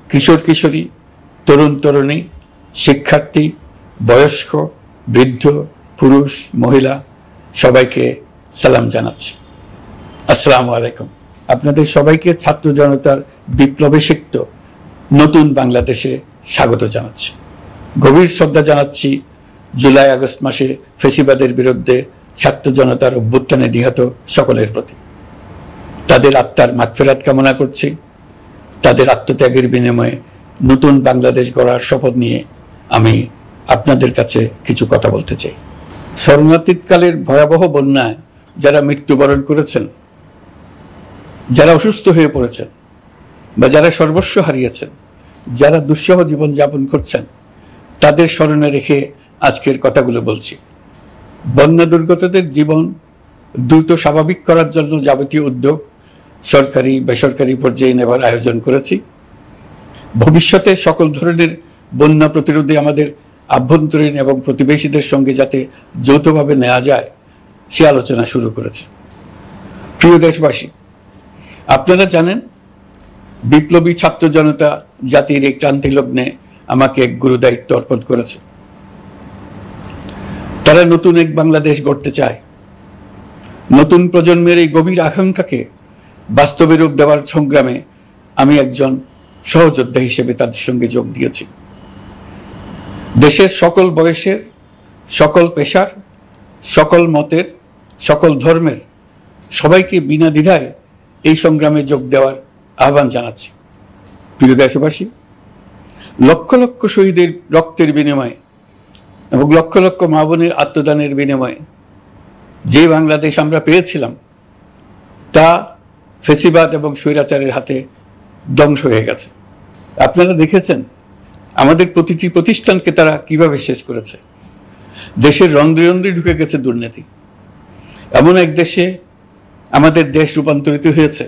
কিশোর কিশোরী, তরুণ তরুণী, শিক্ষার্থী, বয়স্ক, বৃদ্ধ, পুরুষ, মহিলা সবাইকে সালাম জানাচ্ছি। আসসালামু আলাইকুম। আপনাদের সবাইকে ছাত্র জনতার বিপ্লবে সিক্ত নতুন বাংলাদেশে স্বাগত জানাচ্ছি। গভীর শ্রদ্ধা জানাচ্ছি জুলাই আগস্ট মাসে ফ্যাসিবাদের বিরুদ্ধে ছাত্র জনতার অভ্যুত্থানে নিহত সকলের প্রতি। তাদের আত্মার মাগফিরাত কামনা করছি। তাদের আত্মত্যাগের বিনিময়ে নতুন বাংলাদেশ গড়ার শপথ নিয়ে আমি আপনাদের কাছে কিছু কথা বলতে চাই। শরণার্থীকালের ভয়াবহ বন্যায় যারা মৃত্যুবরণ করেছেন, যারা অসুস্থ হয়ে পড়েছেন বা যারা সর্বস্ব হারিয়েছেন, যারা দুঃসহ জীবন যাপন করছেন, তাদের স্মরণে রেখে আজকের কথাগুলো বলছি। বন্যা দুর্গতদের জীবন দ্রুত স্বাভাবিক করার জন্য যাবতীয় উদ্যোগ সরকারি বেসরকারি পর্যায়ে নেবার আয়োজন করেছি। ভবিষ্যতে সকল ধরনের বন্যা প্রতিরোধে আমাদের আভ্যন্তরীণ এবং প্রতিবেশীদের সঙ্গে যাতে যৌথভাবে নেওয়া যায় সে আলোচনা শুরু করেছে। প্রিয় দেশবাসী, আপনারা জানেন বিপ্লবী ছাত্র জনতা জাতির এই ক্রান্তি লগ্নে আমাকে এক গুরু দায়িত্ব অর্পণ করেছে। তারা নতুন এক বাংলাদেশ গড়তে চায়। নতুন প্রজন্মের এই গভীর আকাঙ্ক্ষাকে বাস্তবে রূপ দেওয়ার সংগ্রামে আমি একজন সহযোদ্ধা হিসেবে তাদের সঙ্গে যোগ দিয়েছি। দেশের সকল বয়সের, সকল পেশার, সকল মতের, সকল ধর্মের সবাইকে বিনা দ্বিধায় এই সংগ্রামে যোগ দেওয়ার আহ্বান জানাচ্ছি। প্রিয় দেশবাসী, লক্ষ লক্ষ শহীদের রক্তের বিনিময়ে এবং লক্ষ লক্ষ মা বোনের আত্মদানের বিনিময়ে যে বাংলাদেশ আমরা পেয়েছিলাম তা ফ্যাসিবাদ এবং স্বৈরাচারের হাতে ধ্বংস হয়ে গেছে। আপনারা দেখেছেন আমাদের প্রতিটি প্রতিষ্ঠানকে তারা কিভাবে শেষ করেছে। দেশের রন্ধ্রে রন্ধ্রে ঢুকে গেছে দুর্নীতি। এমন এক দেশে আমাদের দেশ রূপান্তরিত হয়েছে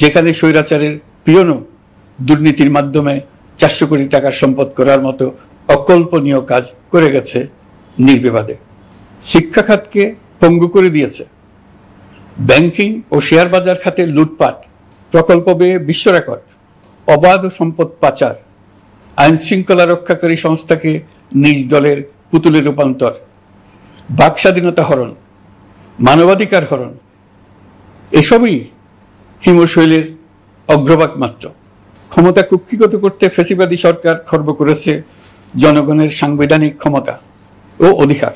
যেখানে স্বৈরাচারের পিয়নও দুর্নীতির মাধ্যমে 400 কোটি টাকার সম্পদ করার মতো অকল্পনীয় কাজ করে গেছে নির্বিবাদে। শিক্ষা খাতকে পঙ্গু করে দিয়েছে। ব্যাংকিং ও শেয়ার বাজার খাতে লুটপাট, প্রকল্প ব্যয়ে বিশ্ব রেকর্ড, অবাধ সম্পদ পাচার, আইন শৃঙ্খলা রক্ষাকারী সংস্থাকে নিজ দলের পুতুলে রূপান্তর, বাক স্বাধীনতা হরণ, মানবাধিকার হরণ, এসবই হিমশৈলের অগ্রভাগ মাত্র। ক্ষমতা কুক্ষিগত করতে ফ্যাসিবাদী সরকার খর্ব করেছে জনগণের সাংবিধানিক ক্ষমতা ও অধিকার।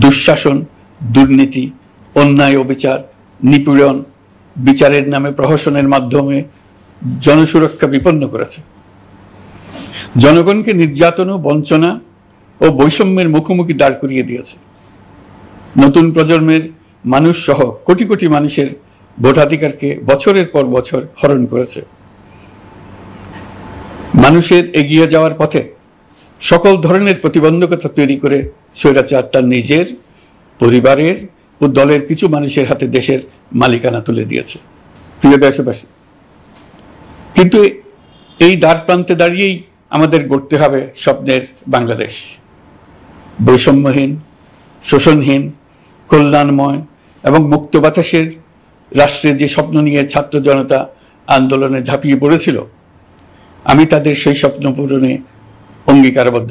দুঃশাসন, দুর্নীতি, অন্যায়, অবিচার, নিপীড়ন, বিচারের নামে প্রহসনের মাধ্যমে জনসুরক্ষা বিপন্ন করেছে। জনগণকে নির্যাতন, বঞ্চনা ও বৈষম্যের মুখোমুখি দাঁড় করিয়ে দিয়েছে। নতুন প্রজন্মের মানুষ সহ কোটি কোটি মানুষের ভোটাধিকারকে বছরের পর বছর হরণ করেছে। মানুষের এগিয়ে যাওয়ার পথে সকল ধরনের প্রতিবন্ধকতা তৈরি করে স্বৈরাচার তার নিজের, পরিবারের ও দলের কিছু মানুষের হাতে দেশের মালিকানা তুলে দিয়েছে। প্রিয় দেশবাসী, কিন্তু এই দ্বার প্রান্তে দাঁড়িয়েই আমাদের গড়তে হবে স্বপ্নের বাংলাদেশ। বৈষম্যহীন, শোষণহীন, কল্যাণময় এবং মুক্ত বাতাসের রাষ্ট্রের যে স্বপ্ন নিয়ে ছাত্র জনতা আন্দোলনে ঝাঁপিয়ে পড়েছিল, আমি তাদের সেই স্বপ্ন পূরণে অঙ্গীকারবদ্ধ।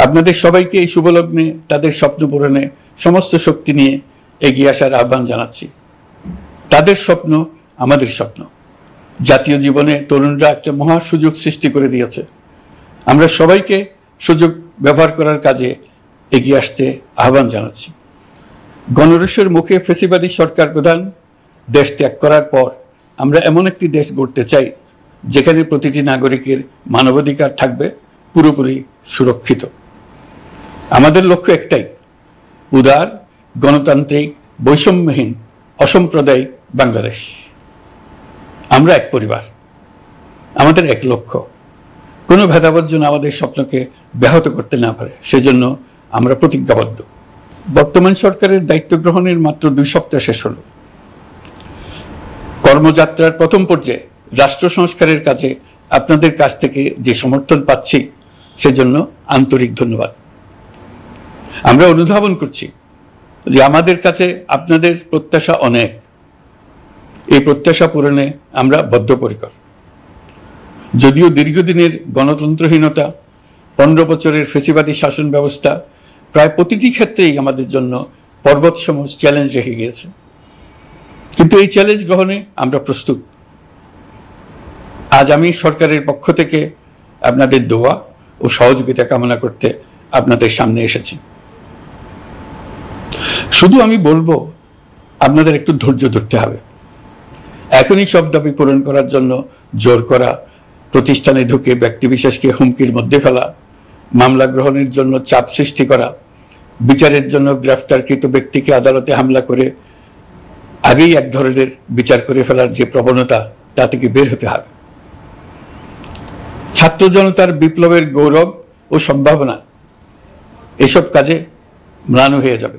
আপনাদের সবাইকে এই শুভলগ্নে তাদের স্বপ্ন পূরণে সমস্ত শক্তি নিয়ে এগিয়ে আসার আহ্বান জানাচ্ছি। তাদের স্বপ্ন আমাদের স্বপ্ন। জাতীয় জীবনে তরুণরা একটা মহা সুযোগ সৃষ্টি করে দিয়েছে। আমরা সবাইকে সুযোগ ব্যবহার করার কাজে এগিয়ে আসতে আহ্বান জানাচ্ছি। গণরোষের মুখে ফ্যাসিবাদী সরকার প্রধান দেশ ত্যাগ করার পর আমরা এমন একটি দেশ গড়তে চাই যেখানে প্রতিটি নাগরিকের মানবাধিকার থাকবে পুরোপুরি সুরক্ষিত। আমাদের লক্ষ্য একটাই, উদার, গণতান্ত্রিক, বৈষম্যহীন, অসাম্প্রদায়িক বাংলাদেশ। আমরা এক পরিবার, আমাদের এক লক্ষ্য। কোনো ভেদাভেদ যেন আমাদের স্বপ্নকে ব্যাহত করতে না পারে, সেজন্য আমরা প্রতিজ্ঞাবদ্ধ। বর্তমান সরকারের দায়িত্ব গ্রহণের মাত্র 2 সপ্তাহ শেষ হলো। কর্মযাত্রার প্রথম পর্যায়ে রাষ্ট্র সংস্কারের কাজে আপনাদের কাছ থেকে যে সমর্থন পাচ্ছি সেজন্য আন্তরিক ধন্যবাদ। আমরা অনুধাবন করছি যে আমাদের কাছে আপনাদের প্রত্যাশা অনেক। এই প্রত্যাশা পূরণে আমরা বদ্ধপরিকর। যদিও দীর্ঘদিনের গণতন্ত্রহীনতা, 15 বছরের ফ্যাসিবাদী শাসন ব্যবস্থা প্রায় প্রতিটি ক্ষেত্রেই আমাদের জন্য পর্বতসম চ্যালেঞ্জ রেখে গিয়েছে, কিন্তু এই চ্যালেঞ্জ গ্রহণে আমরা প্রস্তুত। আজ আমি সরকারের পক্ষ থেকে আপনাদের দোয়া ও সহযোগিতা কামনা করতে আপনাদের সামনে এসেছি। শুধু আমি বলবো, আপনাদের একটু ধৈর্য ধরতে হবে। এখনই সব দাবি পূরণ করার জন্য জোর করা, প্রতিষ্ঠানে ঢুকে ব্যক্তিবিশেষকে হুমকির মধ্যে ফেলা, মামলা গ্রহণের জন্য চাপ সৃষ্টি করা, বিচারের জন্য গ্রেফতারকৃত ব্যক্তিকে আদালতে হামলা করে আগেই এক ধরনের বিচার করে ফেলার যে প্রবণতা, তা থেকে বের হতে হবে। ছাত্র জনতার বিপ্লবের গৌরব ও সম্ভাবনা এসব কাজে ম্লান হয়ে যাবে।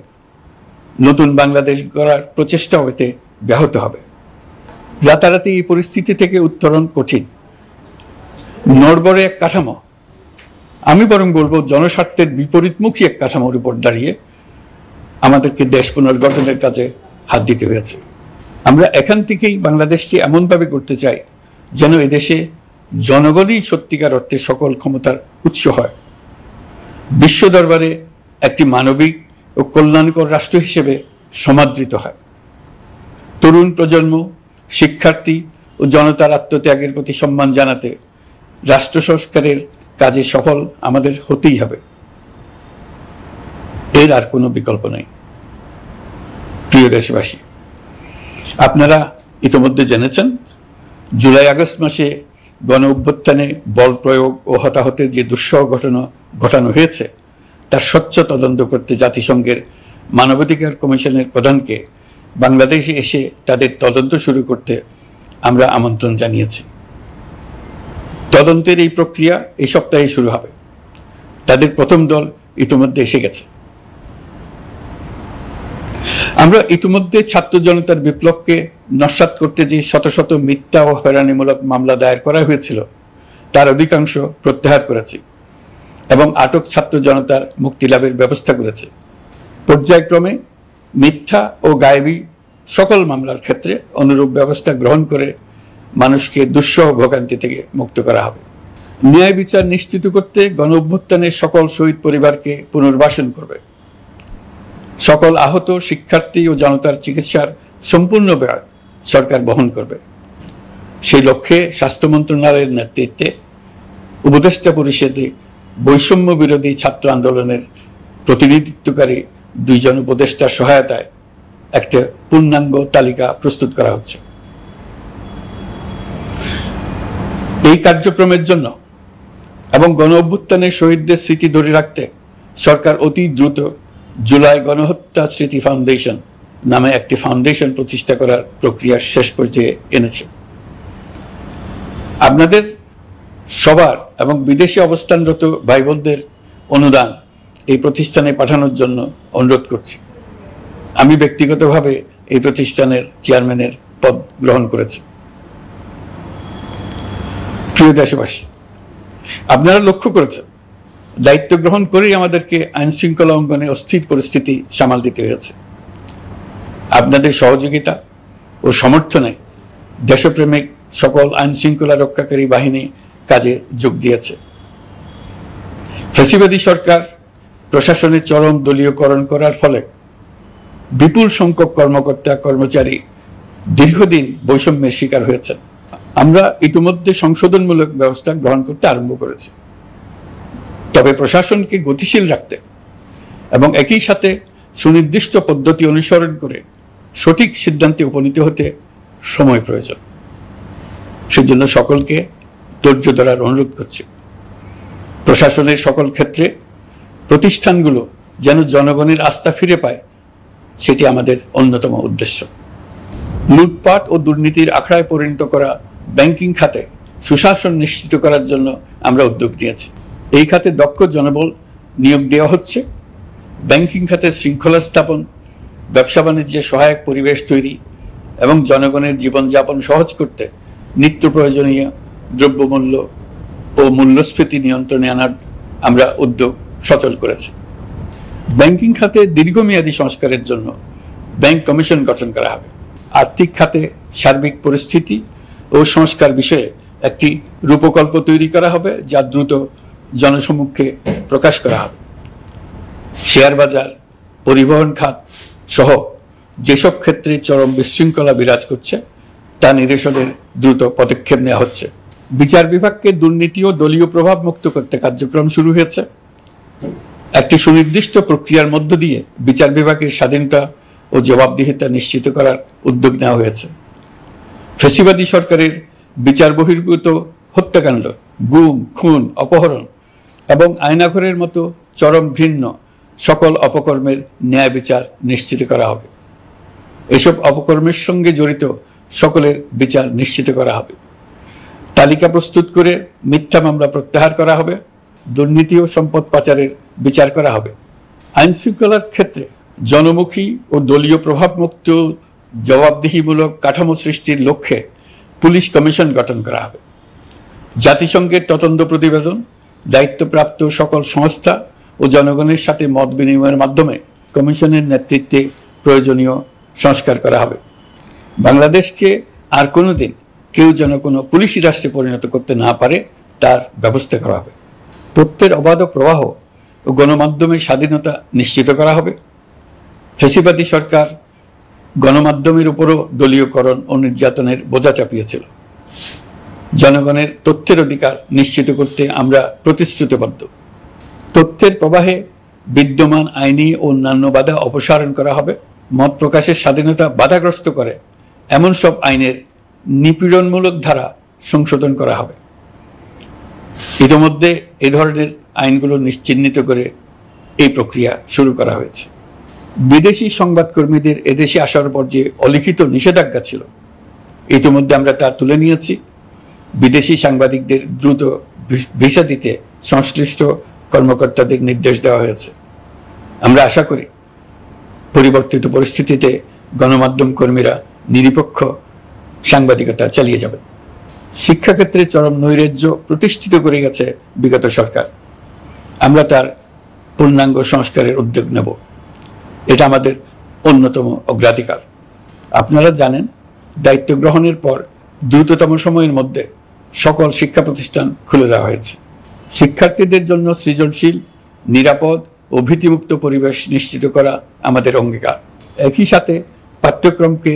নতুন বাংলাদেশ গড়ার প্রচেষ্টা হইতে ব্যাহত হবে। রাতারাতি এই পরিস্থিতি থেকে উত্তরণ কঠিন। নড়বড়ে এক কাঠামো, আমি বরং বলবো জনস্বার্থের বিপরীতমুখী এক কাঠামোর উপর দাঁড়িয়ে আমাদেরকে দেশ পুনর্গঠনের কাজে হাত দিতে হয়েছে। আমরা এখান থেকেই বাংলাদেশকে এমনভাবে করতে চাই যেন এদেশে জনগণই সত্যিকার অর্থে সকল ক্ষমতার উৎস হয়, বিশ্ব দরবারে একটি মানবিক ও কল্যাণকর রাষ্ট্র হিসেবে সমাদৃত হয়। তরুণ প্রজন্ম, শিক্ষার্থী ও জনতার আত্মত্যাগের প্রতি সম্মান জানাতে রাষ্ট্র সংস্কারের কাজে সফল আমাদের হতেই হবে, এর আর কোনো বিকল্প নেই। প্রিয় দেশবাসী, আপনারা ইতিমধ্যে জেনেছেন জুলাই আগস্ট মাসে গণ অভ্যুত্থানে বল প্রয়োগ ও হতাহতের যে দুঃসহ ঘটনা ঘটানো হয়েছে তার স্বচ্ছ তদন্ত করতে জাতিসংঘের মানবাধিকার কমিশনের প্রধানকে বাংলাদেশে এসে তাদের তদন্ত শুরু করতে আমরা আমন্ত্রণ জানিয়েছি। তদন্তের এই প্রক্রিয়া এই সপ্তাহে শুরু হবে। তাদের প্রথম দল ইতিমধ্যে এসে গেছে। আমরা ইতিমধ্যে ছাত্র জনতার বিপ্লবকে নস্যাৎ করতে যে শত শত মিথ্যা ও হয়রানিমূলক মামলা দায়ের করা হয়েছিল তার অধিকাংশ প্রত্যাহার করেছি এবং আটক ছাত্র জনতার মুক্তি লাভের ব্যবস্থা করেছে। পর্যায়ক্রমে মিথ্যা ও গায়েবী সকল মামলার ক্ষেত্রে অনুরূপ ব্যবস্থা গ্রহণ করে মানুষকে দুঃসহ ভোগান্তি থেকে মুক্ত করা হবে। ন্যায় বিচার নিশ্চিত করতে গণ অভ্যুত্থানের সকল শহীদ পরিবারকে পুনর্বাসন করবে। সকল আহত শিক্ষার্থী ও জনতার চিকিৎসার সম্পূর্ণ ব্যয় সরকার বহন করবে। সেই লক্ষ্যে স্বাস্থ্য মন্ত্রণালয়ের নেতৃত্বে উপদেষ্টা পরিষদে বৈষম্য বিরোধী ছাত্র আন্দোলনের প্রতিনিধিত্বকারী 2 জন উপদেষ্টার সহায়তায় একটা পূর্ণাঙ্গ তালিকা প্রস্তুত করা হচ্ছে। এই কার্যক্রমের জন্য এবং গণ অভ্যুত্থানের শহীদদের স্মৃতি ধরে রাখতে সরকার অতি দ্রুত জুলাই গণহত্যা স্মৃতি ফাউন্ডেশন নামে একটি ফাউন্ডেশন প্রতিষ্ঠা করার প্রক্রিয়া শেষ পর্যায়ে এনেছে। আপনাদের সবার এবং বিদেশে অবস্থানরত ভাই বোনদের অনুদান এই প্রতিষ্ঠানে পাঠানোর জন্য অনুরোধ করছি। আমি ব্যক্তিগতভাবে এই প্রতিষ্ঠানের চেয়ারম্যানের পদ গ্রহণ করেছি। প্রিয় দেশবাসী, আপনারা লক্ষ্য করেছেন দায়িত্ব গ্রহণ করেই আমাদেরকে আইন শৃঙ্খলা অঙ্গনে অস্থির পরিস্থিতি সামাল দিতে হয়েছে। আপনাদের সহযোগিতা ও সমর্থনে দেশপ্রেমিক সকল আইন শৃঙ্খলা রক্ষাকারী বাহিনী কাজে যোগ দিয়েছে। ফ্যাসিবাদী সরকার প্রশাসনের চরম দলীয়করণ করার ফলে বিপুল সংখ্যক কর্মকর্তা কর্মচারী দীর্ঘদিন বৈষম্যের শিকার হয়েছেন। আমরা ইতিমধ্যে সংশোধনমূলক ব্যবস্থা গ্রহণ করতে আরম্ভ করেছি, তবে প্রশাসনকে গতিশীল রাখতে এবং একই সাথে সুনির্দিষ্ট পদ্ধতি অনুসরণ করে সঠিক সিদ্ধান্তে উপনীত হতে সময় প্রয়োজন। সেজন্য সকলকে ধৈর্য ধরার অনুরোধ করছি। প্রশাসনের সকল ক্ষেত্রে প্রতিষ্ঠানগুলো যেন জনগণের আস্থা ফিরে পায়, সেটি আমাদের অন্যতম উদ্দেশ্য। লুটপাট ও দুর্নীতির আখড়ায় পরিণত করা ব্যাংকিং খাতে সুশাসন নিশ্চিত করার জন্য আমরা উদ্যোগ নিয়েছি। এই খাতে দক্ষ জনবল নিয়োগ দেওয়া হচ্ছে। ব্যাংকিং খাতে শৃঙ্খলা স্থাপন, ব্যবসা বাণিজ্যে সহায়ক পরিবেশ তৈরি এবং জনগণের জীবনযাপন সহজ করতে নিত্য প্রয়োজনীয় দ্রব্যমূল্য ও মূল্যস্ফীতি নিয়ন্ত্রণে আনার আমরা উদ্যোগ সচল করেছি। ব্যাংকিং খাতে দীর্ঘমেয়াদী সংস্কারের জন্য ব্যাংক কমিশন গঠন করা হবে। আর্থিক খাতে সার্বিক পরিস্থিতি ও সংস্কার বিষয়ে একটি রূপকল্প তৈরি করা হবে, যা দ্রুত জনসমক্ষে প্রকাশ করা হবে। শেয়ার বাজার, পরিবহন খাত সহ যেসব ক্ষেত্রে চরম বিশৃঙ্খলা বিরাজ করছে তা নিরসনের দ্রুত পদক্ষেপ নেওয়া হচ্ছে। বিচার বিভাগকে দুর্নীতি ও দলীয় প্রভাব মুক্ত করতে কার্যক্রম শুরু হয়েছে। একটি সুনির্দিষ্ট প্রক্রিয়ার মধ্য দিয়ে বিচার বিভাগের স্বাধীনতা ও জবাবদিহিতা নিশ্চিত করার উদ্যোগ নেওয়া হয়েছে। ফ্যাসিবাদী সরকারের বিচার বহির্ভূত হত্যাকাণ্ড, গুম, খুন, অপহরণ এবং আয়নাঘরের মতো চরম ঘৃণ্য সকল অপকর্মের ন্যায় বিচার নিশ্চিত করা হবে। এসব অপকর্মের সঙ্গে জড়িত সকলের বিচার নিশ্চিত করা হবে। তালিকা প্রস্তুত করে মিথ্যা মামলা প্রত্যাহার করা হবে। দুর্নীতি ও সম্পদ পাচারের বিচার করা হবে। আইন শৃঙ্খলার ক্ষেত্রে জনমুখী ও দলীয় প্রভাবমুক্ত জবাবদিহিমূলক কাঠামো সৃষ্টির লক্ষ্যে পুলিশ কমিশন গঠন করা হবে। জাতিসংঘের তদন্ত প্রতিবেদন, দায়িত্বপ্রাপ্ত সকল সংস্থা ও জনগণের সাথে মত বিনিময়ের মাধ্যমে কমিশনের নেতৃত্বে প্রয়োজনীয় সংস্কার করা হবে। বাংলাদেশকে আর কোনোদিন কেউ যেন কোনো পুলিশি রাষ্ট্রে পরিণত করতে না পারে তার ব্যবস্থা করা হবে। তথ্যের অবাধ প্রবাহ ও গণমাধ্যমের স্বাধীনতা নিশ্চিত করা হবে। ফ্যাসিবাদী সরকার গণমাধ্যমের উপরও দলীয়করণ ও নির্যাতনের বোঝা চাপিয়েছিল। জনগণের তথ্যের অধিকার নিশ্চিত করতে আমরা প্রতিশ্রুতিবদ্ধ। তথ্যের প্রবাহে বিদ্যমান আইনি ও অন্যান্য বাধা অপসারণ করা হবে। মত প্রকাশের স্বাধীনতা বাধাগ্রস্ত করে এমন সব আইনের নিপীড়নমূলক ধারা সংশোধন করা হবে। ইতিমধ্যে এ ধরনের আইনগুলো নিশ্চিহ্নিত করে এই প্রক্রিয়া শুরু করা হয়েছে। বিদেশি সংবাদকর্মীদের এদেশে আসার পর যে অলিখিত নিষেধাজ্ঞা ছিল, ইতিমধ্যে আমরা তা তুলে নিয়েছি। বিদেশি সাংবাদিকদের দ্রুত ভিসা দিতে সংশ্লিষ্ট কর্মকর্তাদের নির্দেশ দেওয়া হয়েছে। আমরা আশা করি পরিবর্তিত পরিস্থিতিতে গণমাধ্যম কর্মীরা নিরপেক্ষ সাংবাদিকতা চালিয়ে যাবেন। শিক্ষাক্ষেত্রে চরম নৈরাজ্য প্রতিষ্ঠিত করে গেছে বিগত সরকার। আমরা তার পূর্ণাঙ্গ সংস্কারের উদ্যোগ নেব। এটা আমাদের অন্যতম অগ্রাধিকার। আপনারা জানেন, দায়িত্ব গ্রহণের পর দ্রুততম সময়ের মধ্যে সকল শিক্ষা প্রতিষ্ঠান খুলে দেওয়া হয়েছে। শিক্ষার্থীদের জন্য সৃজনশীল, নিরাপদ ও ভীতিমুক্ত পরিবেশ নিশ্চিত করা আমাদের অঙ্গীকার। একই সাথে পাঠ্যক্রমকে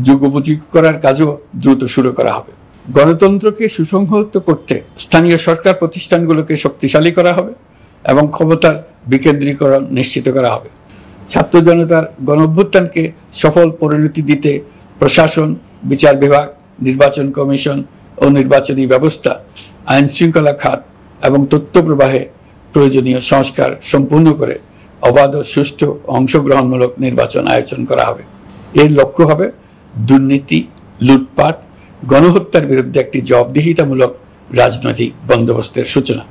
যুগোপযোগী করার কাজও দ্রুত শুরু করা হবে। গণতন্ত্রকে সুসংহত করতে স্থানীয় সরকার প্রতিষ্ঠানগুলোকে শক্তিশালী করা হবে এবং ক্ষমতার বিকেন্দ্রীকরণ নিশ্চিত করা হবে। ছাত্র জনতার গণঅভ্যুত্থানকে সফল পরিণতি দিতে প্রশাসন, বিচার বিভাগ, নির্বাচন কমিশন ও নির্বাচনী ব্যবস্থা, আইন শৃঙ্খলা খাত এবং তথ্য প্রবাহে প্রয়োজনীয় সংস্কার সম্পূর্ণ করে অবাধ ও সুষ্ঠু অংশগ্রহণমূলক নির্বাচন আয়োজন করা হবে। এর লক্ষ্য হবে দুর্নীতি, লুটপাট, গণহত্যার বিরুদ্ধে একটি জবাবদিহিতামূলক রাজনৈতিক বন্দোবস্তের সূচনা।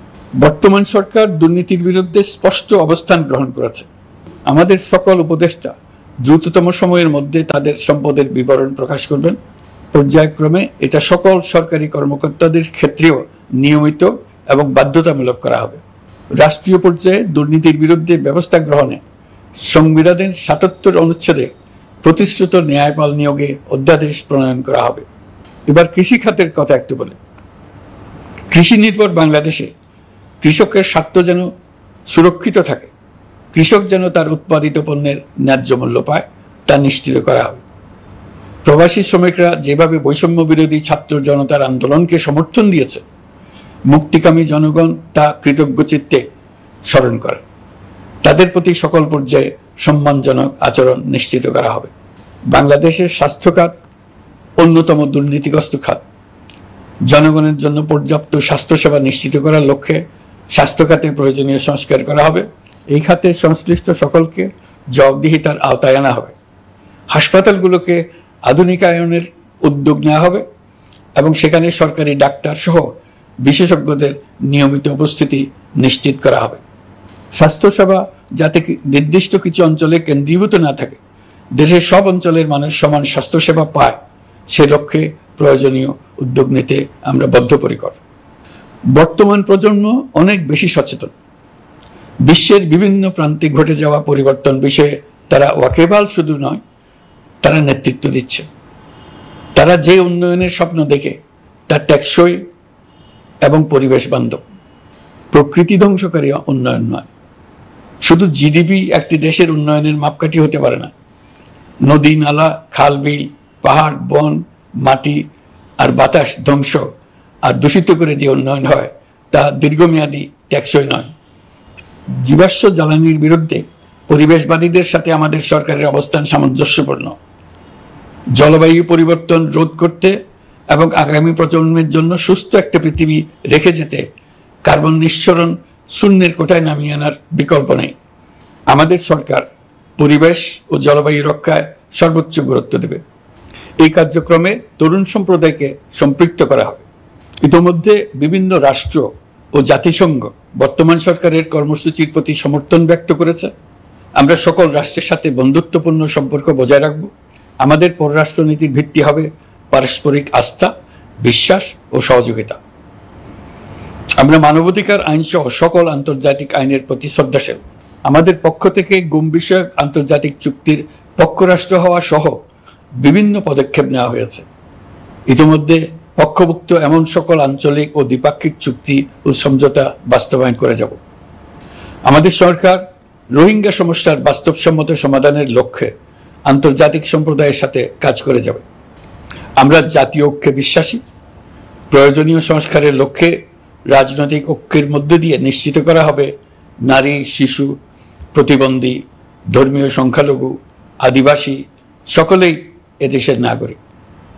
বর্তমান সরকার দুর্নীতির বিরুদ্ধে স্পষ্ট অবস্থান গ্রহণ করেছে। আমাদের সকল উপদেষ্টা দ্রুততম সময়ের মধ্যে তাদের সম্পদের বিবরণ প্রকাশ করবেন। পর্যায়ক্রমে এটা সকল সরকারি কর্মকর্তাদের ক্ষেত্রেও নিয়মিত এবং বাধ্যতামূলক করা হবে। রাষ্ট্রীয় পর্যায়ে দুর্নীতির বিরুদ্ধে ব্যবস্থা গ্রহণে সংবিধানের ৭৭ অনুচ্ছেদে প্রতিশ্রুত ন্যায়পাল নিয়োগে অধ্যাদেশ প্রণয়ন করা হবে। এবার কৃষি খাতের কথা একটু বলে। কৃষি নির্ভর বাংলাদেশে কৃষকের স্বার্থ যেন সুরক্ষিত থাকে, কৃষক যেন তার উৎপাদিত পণ্যের ন্যায্য মূল্য পায়, তা নিশ্চিত করা হবে। প্রবাসী শ্রমিকরা যেভাবে বৈষম্য বিরোধী ছাত্র জনতার আন্দোলনকে সমর্থন দিয়েছে, মুক্তিকামী জনগণ তা কৃতজ্ঞ চিত্তে স্মরণ করে। তাদের প্রতি সকল পর্যায়ে সম্মানজনক আচরণ নিশ্চিত করা হবে। বাংলাদেশের স্বাস্থ্য খাত অন্যতম দুর্নীতিগ্রস্ত খাত। জনগণের জন্য পর্যাপ্ত স্বাস্থ্যসেবা নিশ্চিত করার লক্ষ্যে স্বাস্থ্য খাতে প্রয়োজনীয় সংস্কার করা হবে। এই খাতে সংশ্লিষ্ট সকলকে জবাবদিহিতার আওতায় আনা হবে। হাসপাতালগুলোকে আধুনিকায়নের উদ্যোগ নেওয়া হবে এবং সেখানে সরকারি ডাক্তার সহ বিশেষজ্ঞদের নিয়মিত উপস্থিতি নিশ্চিত করা হবে। স্বাস্থ্যসেবা যাতে নির্দিষ্ট কিছু অঞ্চলে কেন্দ্রীভূত না থাকে, দেশের সব অঞ্চলের মানুষ সমান স্বাস্থ্যসেবা পায়, সে লক্ষ্যে প্রয়োজনীয় উদ্যোগ নিতে আমরা বদ্ধপরিকর। বর্তমান প্রজন্ম অনেক বেশি সচেতন। বিশ্বের বিভিন্ন প্রান্তে ঘটে যাওয়া পরিবর্তন বিষয়ে তারা ওয়াকিবহাল শুধু নয়, তারা নেতৃত্ব দিচ্ছে। তারা যে উন্নয়নের স্বপ্ন দেখে তা টেকসই এবং পরিবেশ বান্ধব। প্রকৃতি ধ্বংসকারী উন্নয়ন নয়। শুধু জিডিপি একটি দেশের উন্নয়নের মাপকাঠি হতে পারে না। নদী, নালা, খাল, বিল, পাহাড়, বন, মাটি আর বাতাস ধ্বংস আর দূষিত করে যে উন্নয়ন হয় তা দীর্ঘমেয়াদী টেকসই নয়। জীবাশ্ম জ্বালানির বিরুদ্ধে পরিবেশবাদীদের সাথে আমাদের সরকারের অবস্থান সামঞ্জস্যপূর্ণ। জলবায়ু পরিবর্তন রোধ করতে এবং আগামী প্রজন্মের জন্য সুস্থ একটা পৃথিবী রেখে যেতে কার্বন নিঃসরণ শূন্যের কোঠায় নামিয়ে আনার বিকল্প নেই। আমাদের সরকার পরিবেশ ও জলবায়ু রক্ষায় সর্বোচ্চ গুরুত্ব দেবে। এই কার্যক্রমে তরুণ সম্প্রদায়কে সম্পৃক্ত করা হবে। ইতোমধ্যে বিভিন্ন রাষ্ট্র ও জাতিসংঘ বর্তমান সরকারের কর্মসূচির প্রতি সমর্থন ব্যক্ত করেছে। আমরা সকল রাষ্ট্রের সাথে বন্ধুত্বপূর্ণ সম্পর্ক বজায় রাখব। আমাদের পররাষ্ট্রনীতির ভিত্তি হবে পারস্পরিক আস্থা, বিশ্বাস ও সহযোগিতা। আমরা মানবাধিকার আইন সহ সকল আন্তর্জাতিক আইনের প্রতি শ্রদ্ধাশীল। আমাদের পক্ষ থেকে গুম বিষয়ক আন্তর্জাতিক চুক্তির পক্ষরাষ্ট্র হওয়া সহ বিভিন্ন পদক্ষেপ নেওয়া হয়েছে। ইতিমধ্যে পক্ষভুক্ত এমন সকল আঞ্চলিক ও দ্বিপাক্ষিক চুক্তি ও সমঝোতা বাস্তবায়ন করে যাব। আমাদের সরকার রোহিঙ্গা সমস্যার বাস্তবসম্মত সমাধানের লক্ষ্যে আন্তর্জাতিক সম্প্রদায়ের সাথে কাজ করে যাবে। আমরা জাতীয় ঐক্যে বিশ্বাসী। প্রয়োজনীয় সংস্কারের লক্ষ্যে রাজনৈতিক ঐক্যের মধ্য দিয়ে নিশ্চিত করা হবে নারী, শিশু, প্রতিবন্ধী, ধর্মীয় সংখ্যালঘু, আদিবাসী সকলেই এদেশের নাগরিক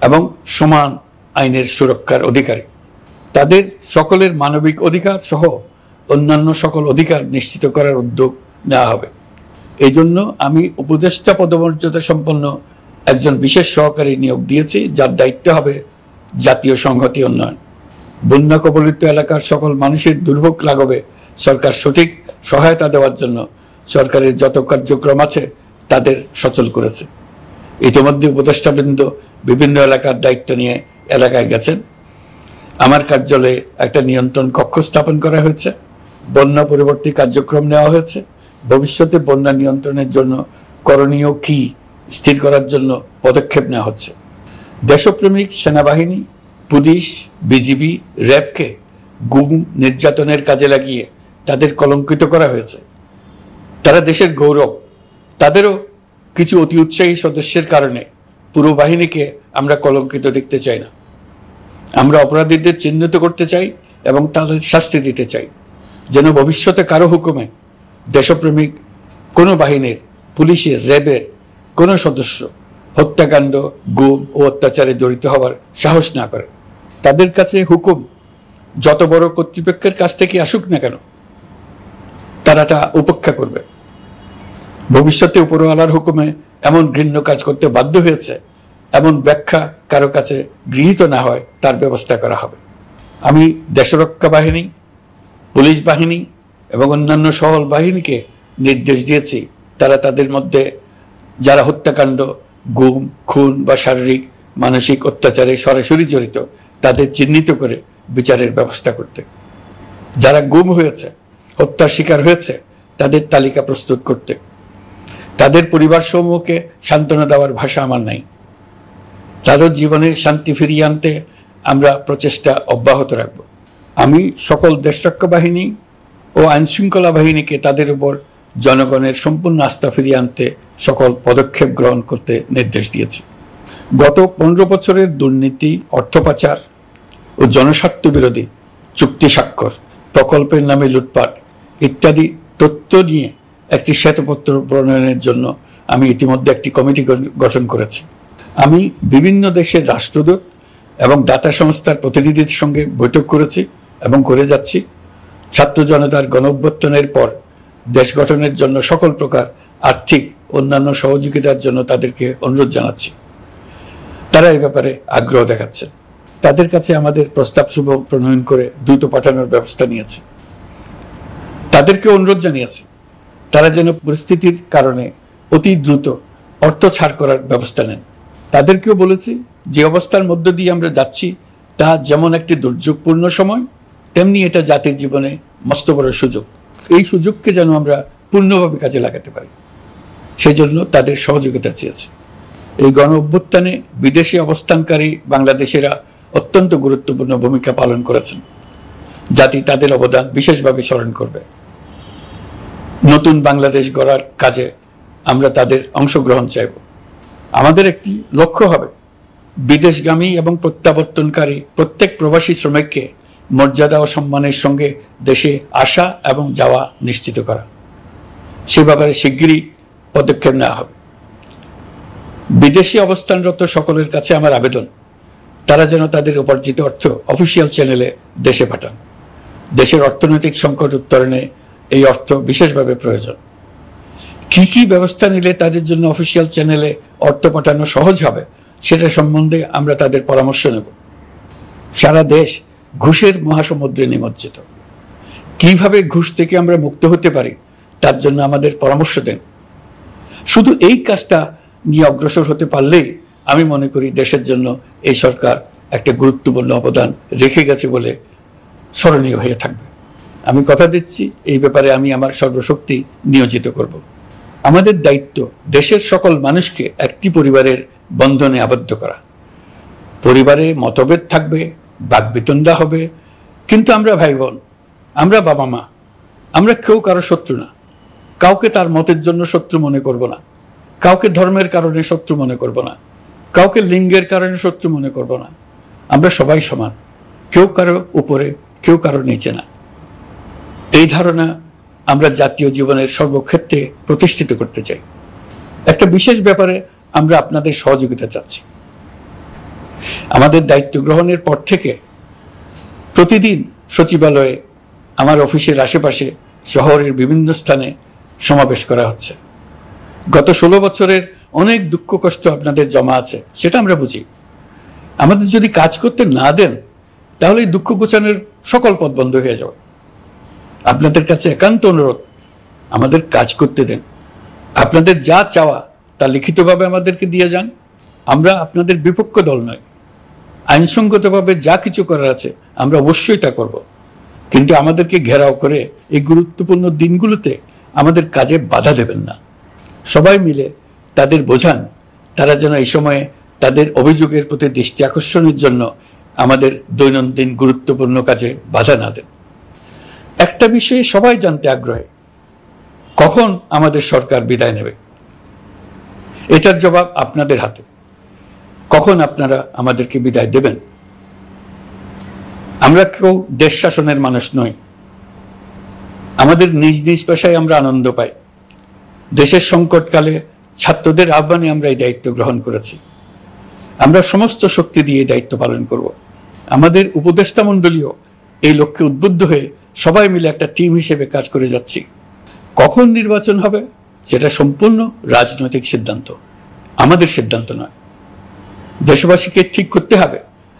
এবং সমান আইনের সুরক্ষার অধিকারী। তাদের সকলের মানবিক অধিকার সহ অন্যান্য সকল অধিকার নিশ্চিত করার উদ্যোগ নেওয়া হবে। এই জন্য আমি উপদেষ্টা পদমর্যাদা সম্পন্ন একজন বিশেষ সহকারী নিয়োগ দিয়েছি, যার দায়িত্ব হবে জাতীয় সংহতি উন্নয়ন। বন্যা কবলিত এলাকার সকল মানুষের দুর্ভোগ লাঘবে সরকার সঠিক সহায়তা দেওয়ার জন্য সরকারের যত কার্যক্রম আছে তাদের সচল করেছে। ইতিমধ্যে উপদেষ্টাবৃন্দ বিভিন্ন এলাকার দায়িত্ব নিয়ে এলাকায় গেছেন। আমার কার্যালয়ে একটা নিয়ন্ত্রণ কক্ষ স্থাপন করা হয়েছে। বন্যা পরবর্তী কার্যক্রম নেওয়া হয়েছে। ভবিষ্যতে বন্যা নিয়ন্ত্রণের জন্য করণীয় কি স্থির করার জন্য পদক্ষেপ নেওয়া হচ্ছে। দেশপ্রেমিক সেনাবাহিনী, পুলিশ, বিজিবি, র্যাবকে গুম নির্যাতনের কাজে লাগিয়ে তাদের কলঙ্কিত করা হয়েছে। তারা দেশের গৌরব। তাদেরও কিছু অতি উৎসাহী সদস্যের কারণে পুরো বাহিনীকে আমরা কলঙ্কিত দেখতে চাই না। আমরা অপরাধীদের চিহ্নিত করতে চাই এবং তাদের শাস্তি দিতে চাই, যেন ভবিষ্যতে কারো হুকুমে দেশপ্রেমিক কোনো বাহিনীর, পুলিশের, র্যাবের কোনো সদস্য হত্যাকাণ্ড, গুম ও অত্যাচারে জড়িত হওয়ার সাহস না করে। তাদের কাছে হুকুম যত বড় কর্তৃপক্ষের কাছ থেকে আসুক না কেন, তারা তা উপেক্ষা করবে। ভবিষ্যতে উপরওয়ালার হুকুমে এমন ঘৃণ্য কাজ করতে বাধ্য হয়েছে এমন ব্যাখ্যা কারো কাছে গৃহীত না হয় তার ব্যবস্থা করা হবে। আমি দেশরক্ষা বাহিনী, পুলিশ বাহিনী এবং অন্যান্য সহল বাহিনীকে নির্দেশ দিয়েছি তারা তাদের মধ্যে যারা হত্যাকাণ্ড, গুম, খুন বা শারীরিক মানসিক অত্যাচারে সরাসরি জড়িত তাদের চিহ্নিত করে বিচারের ব্যবস্থা করতে। যারা গুম হয়েছে, হত্যার শিকার হয়েছে তাদের তালিকা প্রস্তুত করতে। তাদের পরিবার সমূহকে সান্ত্বনা দেওয়ার ভাষা আমার নাই। তাদের জীবনে শান্তি ফিরিয়ে আনতে আমরা প্রচেষ্টা অব্যাহত রাখব। আমি সকল দেশরক্ষা বাহিনী ও আইনশৃঙ্খলা বাহিনীকে তাদের উপর জনগণের সম্পূর্ণ আস্থা ফিরিয়ে আনতে সকল পদক্ষেপ গ্রহণ করতে নির্দেশ দিয়েছি। গত 15 বছরের দুর্নীতি, অর্থ পাচার ও জনস্বার্থ বিরোধী চুক্তি স্বাক্ষর, প্রকল্পের নামে লুটপাট ইত্যাদি তথ্য নিয়ে একটি শ্বেতপত্র প্রণয়নের জন্য আমি ইতিমধ্যে একটি কমিটি গঠন করেছি। আমি বিভিন্ন দেশের রাষ্ট্রদূত এবং দাতা সংস্থার প্রতিনিধিদের সঙ্গে বৈঠক করেছি এবং করে যাচ্ছি। ছাত্র জনতার গণঅভ্যুত্থানের পর দেশ গঠনের জন্য সকল প্রকার আর্থিক অন্যান্য সহযোগিতার জন্য তাদেরকে অনুরোধ জানাচ্ছি। তারা এই ব্যাপারে আগ্রহ দেখাচ্ছে। তাদের কাছে আমাদের প্রস্তাব শুভ প্রণয়ন করে দ্রুত পাঠানোর ব্যবস্থা নিয়েছে। তাদেরকে অনুরোধ জানিয়েছি তারা যেন পরিস্থিতির কারণে অতি দ্রুত অর্থ ছাড় করার ব্যবস্থা নেন। তাদেরকেও বলেছি যে অবস্থার মধ্য দিয়ে আমরা যাচ্ছি তা যেমন একটি দুর্যোগপূর্ণ সময়, তেমনি এটা জাতির জীবনে মস্ত বড় সুযোগ। এই সুযোগকে যেন আমরা পূর্ণভাবে কাজে লাগাতে পারি, সেই জন্য তাদের সহযোগিতা চেয়েছে। এই গণ অভ্যুত্থানে বিদেশে অবস্থানকারী বাংলাদেশিরা অত্যন্ত গুরুত্বপূর্ণ ভূমিকা পালন করেছেন। জাতি তাদের অবদান বিশেষভাবে স্মরণ করবে। নতুন বাংলাদেশ গড়ার কাজে আমরা তাদের অংশগ্রহণ চাইব। আমাদের একটি লক্ষ্য হবে বিদেশগামী এবং প্রত্যাবর্তনকারী প্রত্যেক প্রবাসী শ্রমিককে মর্যাদা ও সম্মানের সঙ্গে দেশে আসা এবং যাওয়া নিশ্চিত করা। সে ব্যাপারে শিগগিরই পদক্ষেপ নেওয়া হবে। বিদেশে অবস্থানরত সকলের কাছে আমার আবেদন, তারা যেন তাদের উপার্জিত অর্থ অফিসিয়াল চ্যানেলে দেশে পাঠান। দেশের অর্থনৈতিক সংকট উত্তরণে এই অর্থ বিশেষভাবে প্রয়োজন। কি কি ব্যবস্থা নিলে তাদের জন্য অফিসিয়াল চ্যানেলে অর্থ পাঠানো সহজ হবে সেটা সম্বন্ধে আমরা তাদের পরামর্শ নেব। সারা দেশ ঘুষের মহাসমুদ্রে নিমজ্জিত। কিভাবে ঘুষ থেকে আমরা মুক্ত হতে পারি তার জন্য আমাদের পরামর্শ দেন। শুধু এই কাজটা নিয়ে অগ্রসর হতে পারলেই আমি মনে করি দেশের জন্য এই সরকার একটা গুরুত্বপূর্ণ অবদান রেখে গেছে বলে স্মরণীয় হয়ে থাকবে। আমি কথা দিচ্ছি, এই ব্যাপারে আমি আমার সর্বশক্তি নিয়োজিত করব। আমাদের দায়িত্ব দেশের সকল মানুষকে একটি পরিবারের বন্ধনে আবদ্ধ করা। পরিবারে মতভেদ থাকবে, বাকবিতণ্ডা হবে, কিন্তু আমরা ভাই বোন, আমরা বাবা মা, আমরা কেউ কারো শত্রু না। কাউকে তার মতের জন্য শত্রু মনে করব না, কাউকে ধর্মের কারণে শত্রু মনে করব না, কাউকে লিঙ্গের কারণে শত্রু মনে করব না। আমরা সবাই সমান, কেউ কারো উপরে, কেউ কারো নিচে না। এই ধারণা আমরা জাতীয় জীবনের সর্বক্ষেত্রে প্রতিষ্ঠিত করতে চাই। একটা বিশেষ ব্যাপারে আমরা আপনাদের সহযোগিতা চাচ্ছি। আমাদের দায়িত্ব গ্রহণের পর থেকে প্রতিদিন সচিবালয়ে, আমার অফিসের আশেপাশে, শহরের বিভিন্ন স্থানে সমাবেশ করা হচ্ছে। গত 16 বছরের অনেক দুঃখ কষ্ট আপনাদের জমা আছে, সেটা আমরা বুঝি। আমাদের যদি কাজ করতে না দেন তাহলে এই দুঃখ ঘোচানোর সকল পথ বন্ধ হয়ে যাবে। আপনাদের কাছে একান্ত অনুরোধ, আমাদের কাজ করতে দেন। আপনাদের যা চাওয়া তা লিখিতভাবে আমাদেরকে দিয়ে যান। আমরা আপনাদের বিপক্ষ দল নয়। আইনসঙ্গতভাবে যা কিছু করার আছে আমরা অবশ্যই তা করব, কিন্তু আমাদেরকে ঘেরাও করে এই গুরুত্বপূর্ণ দিনগুলোতে আমাদের কাজে বাধা দেবেন না। সবাই মিলে তাদের বোঝান তারা যেন এই সময়ে তাদের অভিযোগের প্রতি দৃষ্টি আকর্ষণের জন্য আমাদের দৈনন্দিন গুরুত্বপূর্ণ কাজে বাধা না দেন। একটা বিষয়ে সবাই জানতে আগ্রহী, কখন আমাদের সরকার বিদায় নেবে। এটার জবাব আপনাদের হাতে। কখন আপনারা আমাদেরকে বিদায় দেবেন? আমরা কেউ দেশ শাসনের মানুষ নই। আমাদের নিজ নিজ পেশায় আমরা আনন্দ পাই। দেশের সংকটকালে ছাত্রদের আহ্বানে আমরা এই দায়িত্ব গ্রহণ করেছি। আমরা সমস্ত শক্তি দিয়ে এই দায়িত্ব পালন করব। আমাদের উপদেষ্টা মণ্ডলীও এই লক্ষ্যে উদ্বুদ্ধ হয়ে সবাই মিলে একটা টিম হিসেবে কাজ করে যাচ্ছি। কখন নির্বাচন হবে সেটা সম্পূর্ণ রাজনৈতিক সিদ্ধান্ত, আমাদের সিদ্ধান্ত নয়। দেশবাসীকে ঠিক করতে হবে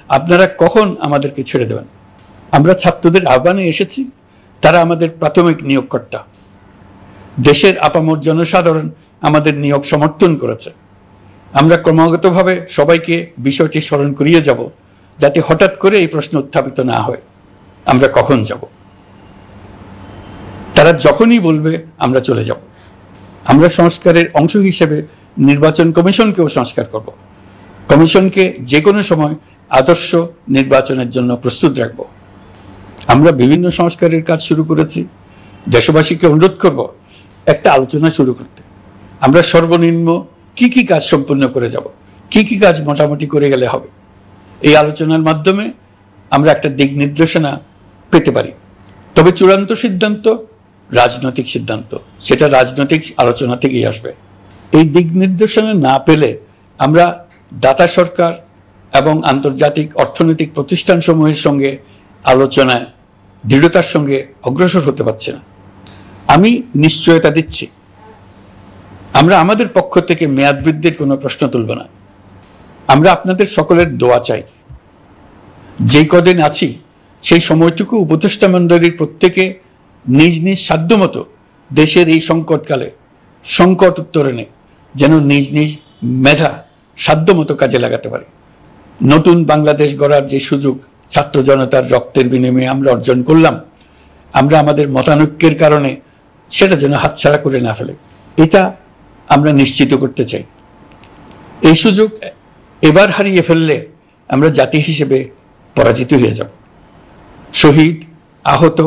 আপনারা কখন আমাদেরকে ছেড়ে দেবেন। আমরা ছাত্রদের আহ্বানে এসেছি, তারা আমাদের প্রাথমিক নিয়োগকর্তা। দেশের আপামর জনসাধারণ আমাদের নিয়োগ সমর্থন করেছে। আমরা ক্রমাগতভাবে সবাইকে বিষয়টি স্মরণ করিয়ে যাব, যাতে হঠাৎ করে এই প্রশ্ন উত্থাপিত না হয় আমরা কখন যাব। তারা যখনই বলবে আমরা চলে যাব। আমরা সংস্কারের অংশ হিসেবে নির্বাচন কমিশনকেও সংস্কার করব। কমিশনকে যে কোনো সময় আদর্শ নির্বাচনের জন্য প্রস্তুত রাখব। আমরা বিভিন্ন সংস্কারের কাজ শুরু করেছি। দেশবাসীকে অনুরোধ করব একটা আলোচনা শুরু করতে। আমরা সর্বনিম্ন কি কি কাজ সম্পূর্ণ করে যাব, কি কি কাজ মোটামুটি করে গেলে হবে। এই আলোচনার মাধ্যমে আমরা একটা দিক নির্দেশনা পেতে পারি। তবে চূড়ান্ত সিদ্ধান্ত রাজনৈতিক সিদ্ধান্ত, সেটা রাজনৈতিক আলোচনা থেকেই আসবে। এই দিক নির্দেশনা না পেলে আমরা দাতা সরকার এবং আন্তর্জাতিক অর্থনৈতিক প্রতিষ্ঠানসমূহের সঙ্গে আলোচনায় দৃঢ়তার সঙ্গে অগ্রসর হতে পারছি না। আমি নিশ্চয়তা দিচ্ছি, আমরা আমাদের পক্ষ থেকে মেয়াদ বৃদ্ধির কোনো প্রশ্ন তুলব না। আমরা আপনাদের সকলের দোয়া চাই। যে কদিন আছি সেই সময়টুকু উপদেষ্টা মণ্ডলীর প্রত্যেকে নিজ নিজ সাধ্যমতো দেশের এই সংকটকালে সংকট উত্তরণে যেন নিজ নিজ মেধা সাধ্যমতো কাজে লাগাতে পারে। নতুন বাংলাদেশ গড়ার যে সুযোগ ছাত্র জনতার রক্তের বিনিময়ে আমরা অর্জন করলাম, আমরা আমাদের মতানৈক্যের কারণে সেটা যেন হাতছাড়া করে না ফেলে, এটা আমরা নিশ্চিত করতে চাই। এই সুযোগ এবার হারিয়ে ফেললে আমরা জাতি হিসেবে পরাজিত হয়ে যাব। শহীদ, আহত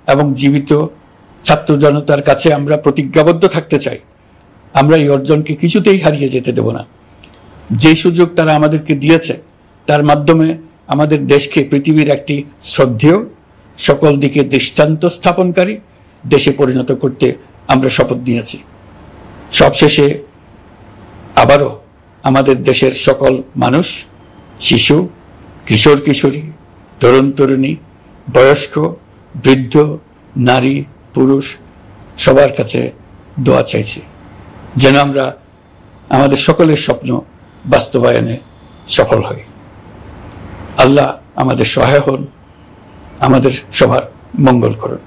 এবং জীবিত ছাত্র জনতার কাছে আমরা প্রতিজ্ঞাবদ্ধ থাকতে চাই, আমরা এই অর্জনকে কিছুতেই হারিয়ে যেতে দেব না। যে সুযোগ তারা আমাদেরকে দিয়েছে তার মাধ্যমে আমাদের দেশকে পৃথিবীর একটি শ্রদ্ধেয়, সকল দিকে দৃষ্টান্ত স্থাপনকারী দেশে পরিণত করতে আমরা শপথ নিয়েছি। সবশেষে আবারও আমাদের দেশের সকল মানুষ, শিশু, কিশোর কিশোরী, তরুণ তরুণী, বয়স্ক, বৃদ্ধ, নারী, পুরুষ সবার কাছে দোয়া চাইছি যেন আমরা আমাদের সকলের স্বপ্ন বাস্তবায়নে সফল হই। আল্লাহ আমাদের সহায় হন, আমাদের সবার মঙ্গল করুন।